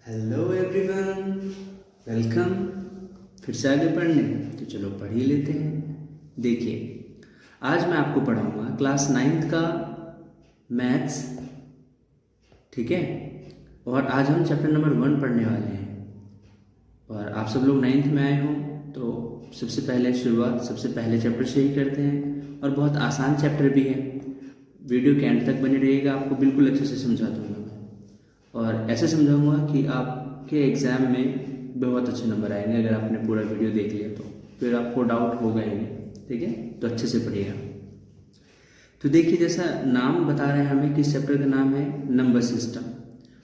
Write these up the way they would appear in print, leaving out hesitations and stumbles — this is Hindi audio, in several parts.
Hello everyone, welcome. फिर से आगे पढ़ने, तो चलो पढ़ ही लेते हैं। देखिए, आज मैं आपको पढ़ाऊंगा क्लास 9th का मैथ्स, ठीक है। और आज हम चैप्टर नंबर 1 पढ़ने वाले हैं। और आप सब लोग 9th में आए हो, तो सबसे पहले शुरुआत सबसे पहले चैप्टर से ही करते हैं। और बहुत आसान चैप्टर भी है। वीडियो के एंड तक बने रहिएगा, आपको बिल्कुल अच्छे से समझा दूंगा मैं। और ऐसे समझाऊंगा कि आपके एग्ज़ाम में बहुत अच्छे नंबर आएंगे अगर आपने पूरा वीडियो देख लिया तो। फिर आपको डाउट होगा ही नहीं, ठीक है। तो अच्छे से पढ़िएगा। तो देखिए, जैसा नाम बता रहे हैं हमें, किस चैप्टर का नाम है, नंबर सिस्टम।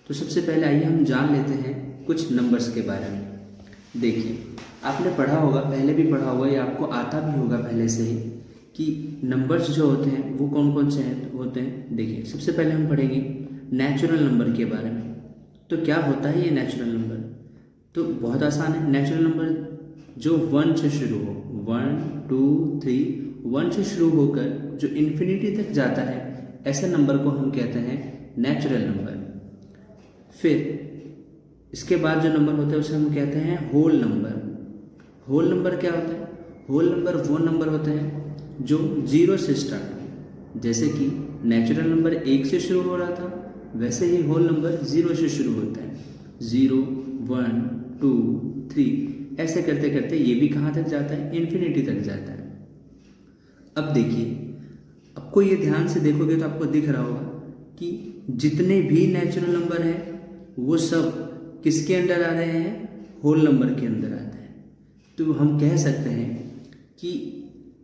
तो सबसे पहले आइए हम जान लेते हैं कुछ नंबर्स के बारे में। देखिए, आपने पढ़ा होगा, पहले भी पढ़ा होगा, या आपको आता भी होगा पहले से ही, कि नंबर्स जो होते हैं वो कौन कौन से होते हैं। देखिए, सबसे पहले हम पढ़ेंगे नेचुरल नंबर के बारे में। तो क्या होता है ये नेचुरल नंबर? तो बहुत आसान है। नेचुरल नंबर जो 1 से शुरू हो, 1 2 3, 1 से शुरू होकर जो इन्फिनिटी तक जाता है, ऐसे नंबर को हम कहते हैं नेचुरल नंबर। फिर इसके बाद जो नंबर होता है उसे हम कहते हैं होल नंबर। होल नंबर क्या होता है? होल नंबर वो नंबर होते हैं जो 0 से स्टार्ट हो। जैसे कि नेचुरल नंबर 1 से शुरू हो रहा था, वैसे ही होल नंबर 0 से शुरू होता है। 0 1 2 3 ऐसे करते करते ये भी कहाँ तक जाता है? इन्फिनिटी तक जाता है। अब देखिए, आपको ये ध्यान से देखोगे तो आपको दिख रहा होगा कि जितने भी नेचुरल नंबर हैं वो सब किसके अंडर आ रहे हैं? होल नंबर के अंदर आते हैं। तो हम कह सकते हैं कि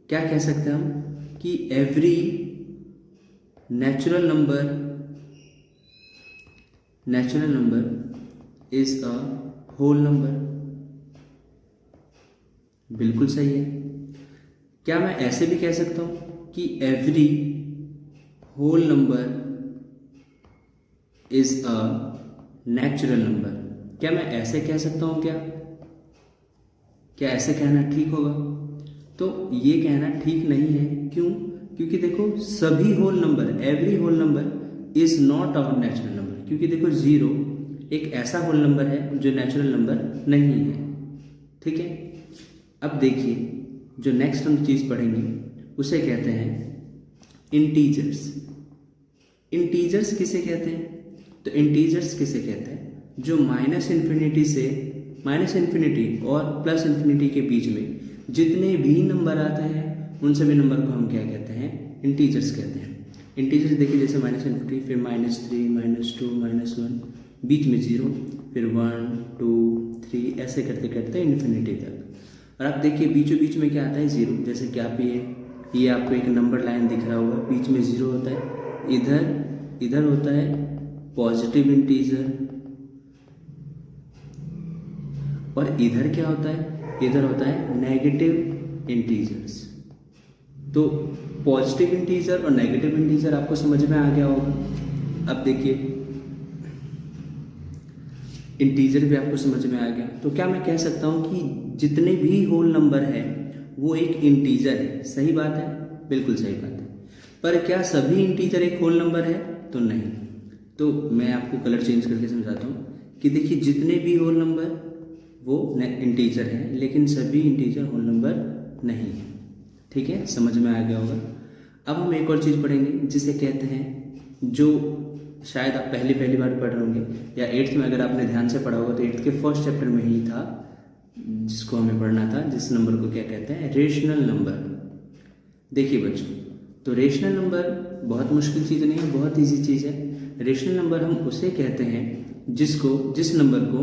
क्या कह सकते हैं हम कि every natural number is a whole number. बिल्कुल सही है। क्या मैं ऐसे भी कह सकता हूं कि every whole number is a natural number? क्या मैं ऐसे कह सकता हूं? क्या ऐसे कहना ठीक होगा? तो ये कहना ठीक नहीं है। क्यों? क्योंकि देखो, सभी whole number, every whole number is not a natural number. क्योंकि देखो, 0 एक ऐसा होल नंबर है जो नेचुरल नंबर नहीं है, ठीक है। अब देखिए, जो नेक्स्ट हम चीज़ पढ़ेंगे उसे कहते हैं इंटीजर्स। इंटीजर्स किसे कहते हैं? तो इंटीजर्स किसे कहते हैं? जो माइनस इन्फिनिटी और प्लस इन्फिनिटी के बीच में जितने भी नंबर आते हैं उन सभी नंबर को हम क्या कहते हैं? इंटीजर्स कहते हैं। इंटीजर्स देखिए, जैसे -∞, फिर -3 -2 -1, बीच में 0, फिर 1 2 3 ऐसे करते करते इन्फिनिटी तक। और आप देखिए, बीचों बीच में क्या आता है? 0। जैसे कि आप ये आपको एक नंबर लाइन दिख रहा होगा, बीच में 0 होता है। इधर होता है पॉजिटिव इंटीजर, और इधर क्या होता है? इधर होता है नेगेटिव इंटीजर्स। तो पॉजिटिव इंटीजर और नेगेटिव इंटीजर आपको समझ में आ गया होगा। अब देखिए, इंटीजर भी आपको समझ में आ गया। तो क्या मैं कह सकता हूं कि जितने भी होल नंबर है वो एक इंटीजर है? सही बात है, बिल्कुल सही बात है। पर क्या सभी इंटीजर एक होल नंबर है? तो नहीं। तो मैं आपको कलर चेंज करके समझाता हूँ कि देखिए, जितने भी होल नंबर वो इंटीजर है, लेकिन सभी इंटीजर होल नंबर नहीं है, ठीक है। समझ में आ गया होगा। अब हम एक और चीज़ पढ़ेंगे जिसे कहते हैं, जो शायद आप पहली बार पढ़ रहे होंगे, या 8th में अगर आपने ध्यान से पढ़ा होगा तो 8th के फर्स्ट चैप्टर में ही था, जिसको हमें पढ़ना था, जिस नंबर को क्या कहते हैं? Rational number. देखिए बच्चों, तो रेशनल नंबर बहुत मुश्किल चीज़ नहीं है, बहुत ईजी चीज़ है। रेशनल नंबर हम उसे कहते हैं जिस नंबर को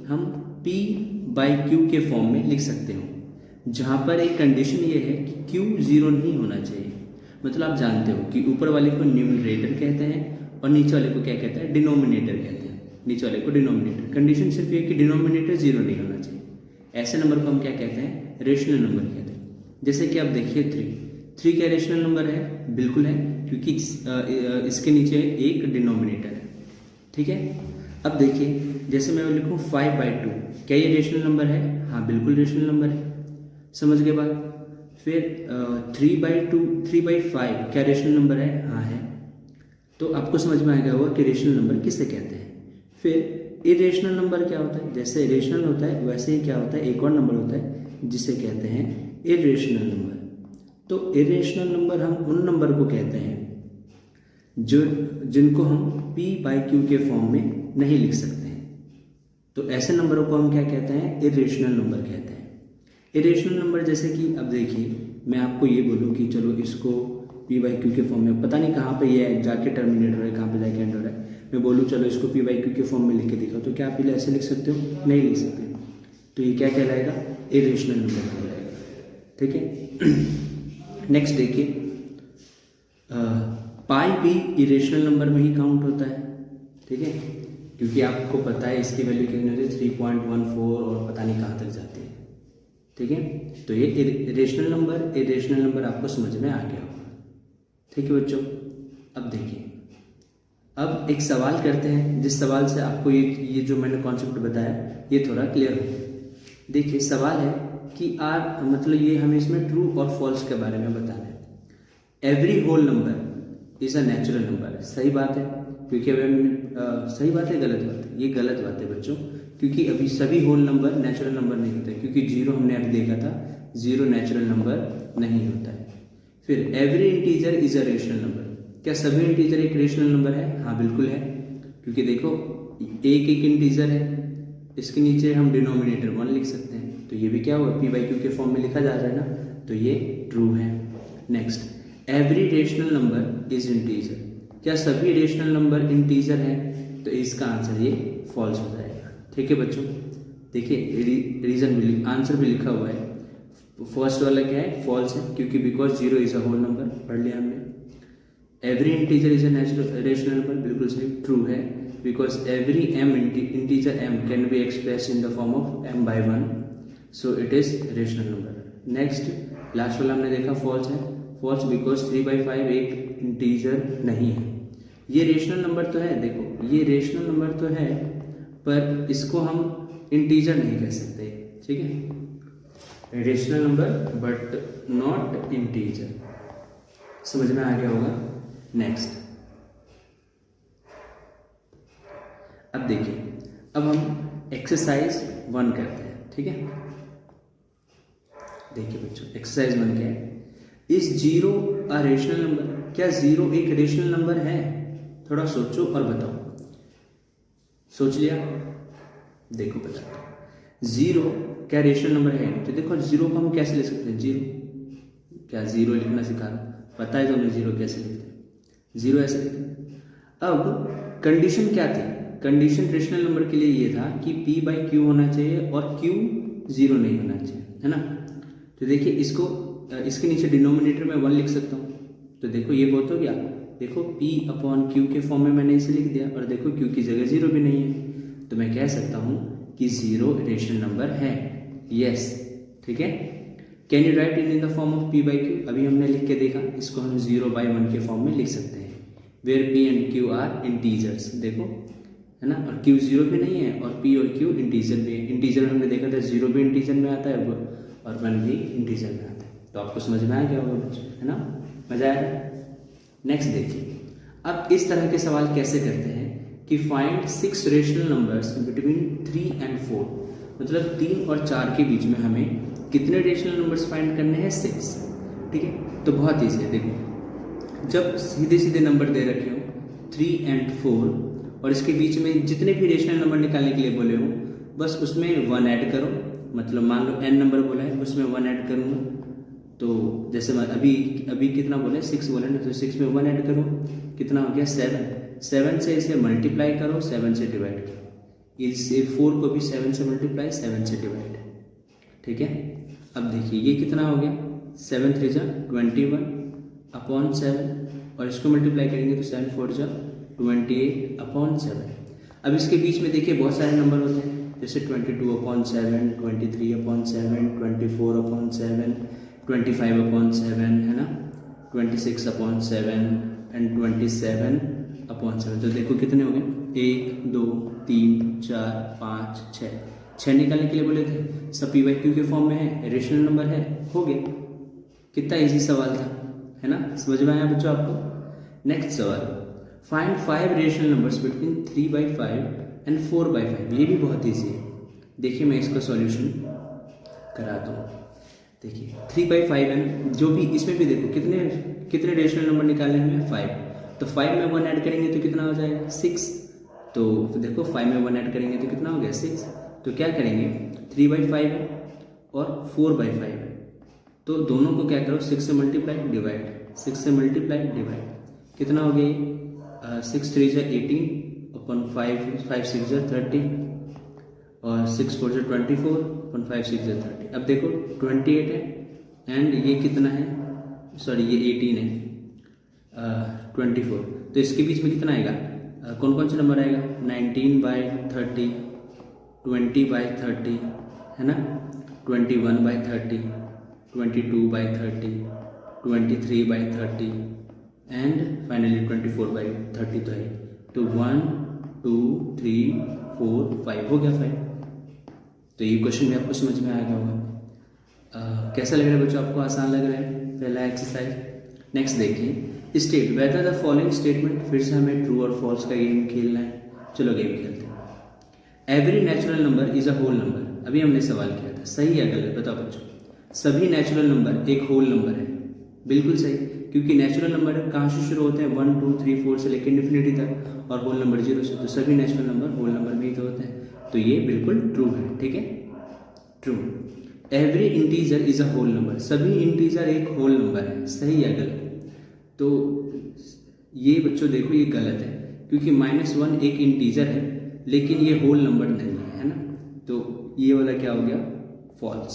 हम p/q के फॉर्म में लिख सकते हो, जहाँ पर एक कंडीशन ये है कि q 0 नहीं होना चाहिए। मतलब आप जानते हो कि ऊपर वाले को न्यूमरेटर कहते हैं और नीचे वाले को क्या कहते हैं? डिनोमिनेटर कहते हैं। नीचे वाले को डिनोमिनेटर। कंडीशन सिर्फ ये कि डिनोमिनेटर 0 नहीं होना चाहिए। ऐसे नंबर को हम क्या कहते हैं? रेशनल नंबर कहते हैं। जैसे कि आप देखिए, 3 क्या रेशनल नंबर है? बिल्कुल है, क्योंकि इसके नीचे एक डिनोमिनेटर है, ठीक है। अब देखिए, जैसे मैं लिखूँ 5/2, क्या ये रेशनल नंबर है? हाँ, बिल्कुल रेशनल नंबर है। समझ गए बात? फिर 3/5 क्या रेशनल नंबर है? हाँ है। तो आपको समझ में आ गया होगा कि रेशनल नंबर किसे कहते हैं। फिर इरेशनल नंबर क्या होता है? जैसे इरेशनल होता है वैसे ही क्या होता है, एक और नंबर होता है जिसे कहते हैं इरेशनल नंबर। तो इरेशनल नंबर हम उन नंबर को कहते हैं जो जिनको हम p/q के फॉर्म में नहीं लिख सकते हैं। तो ऐसे नंबरों को हम क्या कहते हैं? इरेशनल नंबर कहते हैं। इरेशनल नंबर जैसे कि अब देखिए, मैं आपको ये बोलूँ कि चलो इसको p/q के फॉर्म में, पता नहीं कहाँ पे ये जाके टर्मिनेट हो रहा है, कहाँ पे जाके एंड हो रहा है, मैं बोलूँ चलो इसको p/q के फॉर्म में लिख के दिखाओ, तो क्या आप ऐसे लिख सकते हो? नहीं लिख सकते। तो ये क्या कहलाएगा? इरेशनल नंबर कहलाएगा। ठीक है। नेक्स्ट देखिए, पाई भी इरेशनल नंबर में ही काउंट होता है। ठीक है, क्योंकि आपको पता है इसकी वैल्यू कितनी होती है, 3.14 और पता नहीं कहाँ तक जाती है। ठीक है, तो ये इरेशनल नंबर आपको समझ में आ गया होगा। ठीक है बच्चों, अब देखिए, अब एक सवाल करते हैं जिस सवाल से आपको ये जो मैंने कॉन्सेप्ट बताया ये थोड़ा क्लियर हो। देखिए सवाल है कि आर मतलब ये हमें इसमें ट्रू और फॉल्स के बारे में बताना है। Every whole number is a natural number. सही बात है, क्योंकि सही बात है गलत बात है? ये गलत बात है बच्चों, क्योंकि अभी सभी होल नंबर नेचुरल नंबर नहीं होते, क्योंकि जीरो हमने अभी देखा था, जीरो नेचुरल नंबर नहीं होता है। फिर every integer is a rational number. क्या सभी इंटीजर एक रेशनल नंबर है? हाँ बिल्कुल है, क्योंकि देखो एक इंटीजर है, इसके नीचे हम डिनोमिनेटर 1 लिख सकते हैं, तो ये भी क्या हुआ? p/q के फॉर्म में लिखा जा रहा है ना, तो ये ट्रू है। Next, every rational number is integer. क्या सभी रेशनल नंबर इंटीजर हैं? तो इसका आंसर ये फॉल्स हो जाएगा। ठीक है बच्चों, देखिए रीजन भी आंसर भी लिखा हुआ है। फर्स्ट वाला क्या है? फॉल्स है, क्योंकि because zero is a whole number, पढ़ लिया हमने। Every integer is a natural rational number, बिल्कुल सही, ट्रू है, because every integer m can be express in the form of m/1, so it is rational number. Next last वाला हमने देखा फॉल्स है, फॉल्स बिकॉज 3/5 एक इंटीजर नहीं है। ये रेशनल नंबर तो है, देखो ये रेशनल नंबर तो है, पर इसको हम इंटीजर नहीं कह सकते। ठीक है, rational number but not integer. समझ में आ गया होगा। नेक्स्ट, अब देखिए, अब हम एक्सरसाइज 1 करते हैं। ठीक है, देखिए बच्चों, एक्सरसाइज 1 क्या है? Is zero a rational number? क्या जीरो एक रेशनल नंबर है? थोड़ा सोचो और बताओ। सोच लिया? देखो बताओ, जीरो क्या रेशनल नंबर है? तो देखो जीरो को हम कैसे ले सकते हैं? जीरो, क्या जीरो लिखना सिखा रहा हूं? पता है तुम्हें जीरो कैसे लिखते हैं? जीरो ऐसे लिखते हैं। अब कंडीशन क्या थी? कंडीशन रेशनल नंबर के लिए ये था कि p/q होना चाहिए और q जीरो नहीं होना चाहिए, है ना। तो देखिए इसके नीचे डिनोमिनेटर में 1 लिख सकता हूँ, तो देखो ये हो तो गया। देखो p/q के फॉर्म में मैंने इसे लिख दिया, और देखो q की जगह जीरो भी नहीं है, तो मैं कह सकता हूँ कि जीरो रेशनल नंबर है। यस, ठीक है। Can you right in the form of p/q? अभी हमने लिख के देखा, इसको हम 0/1 के फॉर्म में लिख सकते हैं, where p and q are integers. देखो, है ना, और q जीरो भी नहीं है, और p और q इंटीजर भी है। इंटीजर हमने देखा था, जीरो भी इंटीजर में आता है और 1 भी इंटीजर में आता है। तो आपको समझ में आ गया होगा बच्चों, है ना, मजा आया। नेक्स्ट देखिए, अब इस तरह के सवाल कैसे करते हैं कि find 6 rational numbers between 3 and 4, मतलब 3 और 4 के बीच में हमें कितने रेशनल नंबर्स फाइंड करने हैं? 6। ठीक है, तो बहुत ईजी है। देखो, जब सीधे सीधे नंबर दे रखे हो 3 and 4 और इसके बीच में जितने भी रेशनल नंबर निकालने के लिए बोले हो, बस उसमें 1 ऐड करो। मतलब मान लो n नंबर बोला है, उसमें 1 ऐड करूँगा, तो जैसे अभी कितना बोले? 6 बोले ना, तो 6 में 1 ऐड करो, कितना हो गया? 7 से इसे मल्टीप्लाई करो, 7 से डिवाइड करो। इसे 4 को भी 7 से मल्टीप्लाई, 7 से डिवाइड। ठीक है, अब देखिए ये कितना हो गया? 7 3 जा 21/7, और इसको मल्टीप्लाई करेंगे तो 7 4 जा 28/7। अब इसके बीच में देखिए बहुत सारे नंबर होते हैं, जैसे 22/7, 23/7, 24/7, 25/7, है ना, 26/7 एंड 27/7। तो देखो कितने हो गए? 1 2 3 4 5 6 निकालने के लिए बोले थे, सब p/q के फॉर्म में है, रेशनल नंबर है, हो गया। कितना इजी सवाल था, है ना, समझ में आया बच्चों आपको। नेक्स्ट सवाल, find 5 rational numbers between 3/5 and 4/5, ये भी बहुत ईजी है। देखिए मैं इसका सॉल्यूशन कराता हूँ। देखिए 3/5 है ना, जो भी इसमें भी देखो कितने रेशनल नंबर निकालने हमें 5, तो 5 में 1 ऐड करेंगे तो कितना हो जाएगा 6। तो देखो 5 में 1 ऐड करेंगे तो कितना हो गया 6। तो क्या करेंगे 3/5 है और 4/5 है, तो दोनों को क्या करो 6 से मल्टीप्लाई डिवाइड, 6 से मल्टीप्लाई डिवाइड, कितना हो गया 6 3 से 18 अपन 5 6 से 30 और 6 4 से 24 अपन 5 6 से 30। अब देखो 28 है एंड ये कितना है, सॉरी ये 18 है 24, तो इसके बीच में कितना आएगा, कौन कौन सा नंबर आएगा 19/30, 20/30 है ना, 21/30, 22/30, 23/30 एंड फाइनली 24/30 तो है। तो 1 2 3 4 5 हो गया 5। तो ये क्वेश्चन भी आपको समझ में आ गया होगा। कैसा लग रहा है बच्चों, आपको आसान लग रहा है पहला एक्सरसाइज। नेक्स्ट देखिए, state whether the following statement, फिर से हमें ट्रू और फॉल्स का गेम खेलना है। चलो गेम खेलते हैं। Every natural number is a whole number, अभी हमने सवाल किया था, सही या गलत बताओ बच्चों। सभी नेचुरल नंबर एक होल नंबर है, बिल्कुल सही, क्योंकि नेचुरल नंबर कहाँ से शुरू होते हैं 1 2 3 4 से लेकर इन्फिनिटी तक, और होल नंबर 0 से, तो सभी नेचुरल नंबर होल नंबर में ही तो होते हैं, तो ये बिल्कुल ट्रू है। ठीक है, true. Every integer is a whole number, सभी इंटीजर एक होल नंबर है, सही या गलत। तो ये बच्चों देखो ये गलत है, क्योंकि -1 एक इंटीजर है लेकिन ये होल नंबर नहीं है ना, तो ये वाला क्या हो गया false.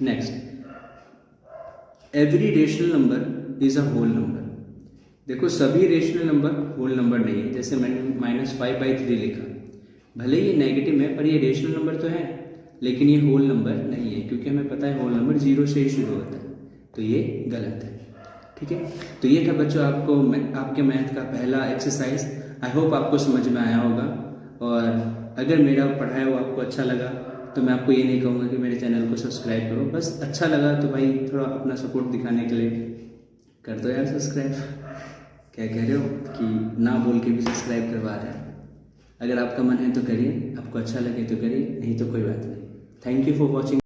Next, every rational number is a whole number, देखो सभी रेशनल नंबर होल नंबर नहीं है। जैसे मैंने -5/3 लिखा, भले ही नेगेटिव है पर ये रेशनल नंबर तो है, लेकिन ये होल नंबर नहीं है, क्योंकि हमें पता है होल नंबर 0 से ही शुरू होता है, तो ये गलत है। ठीक है, तो ये था बच्चों आपके मैथ का पहला एक्सरसाइज। आई होप आपको समझ में आया होगा, और अगर मेरा पढ़ाया हुआ आपको अच्छा लगा तो मैं आपको ये नहीं कहूँगा कि मेरे चैनल को सब्सक्राइब करो, बस अच्छा लगा तो भाई थोड़ा अपना सपोर्ट दिखाने के लिए कर दो यार सब्सक्राइब। क्या कह रहे हो कि ना बोल के भी सब्सक्राइब करवा रहे हैं। अगर आपका मन है तो करिए, आपको अच्छा लगे तो करिए, नहीं तो कोई बात नहीं। Thank you for watching.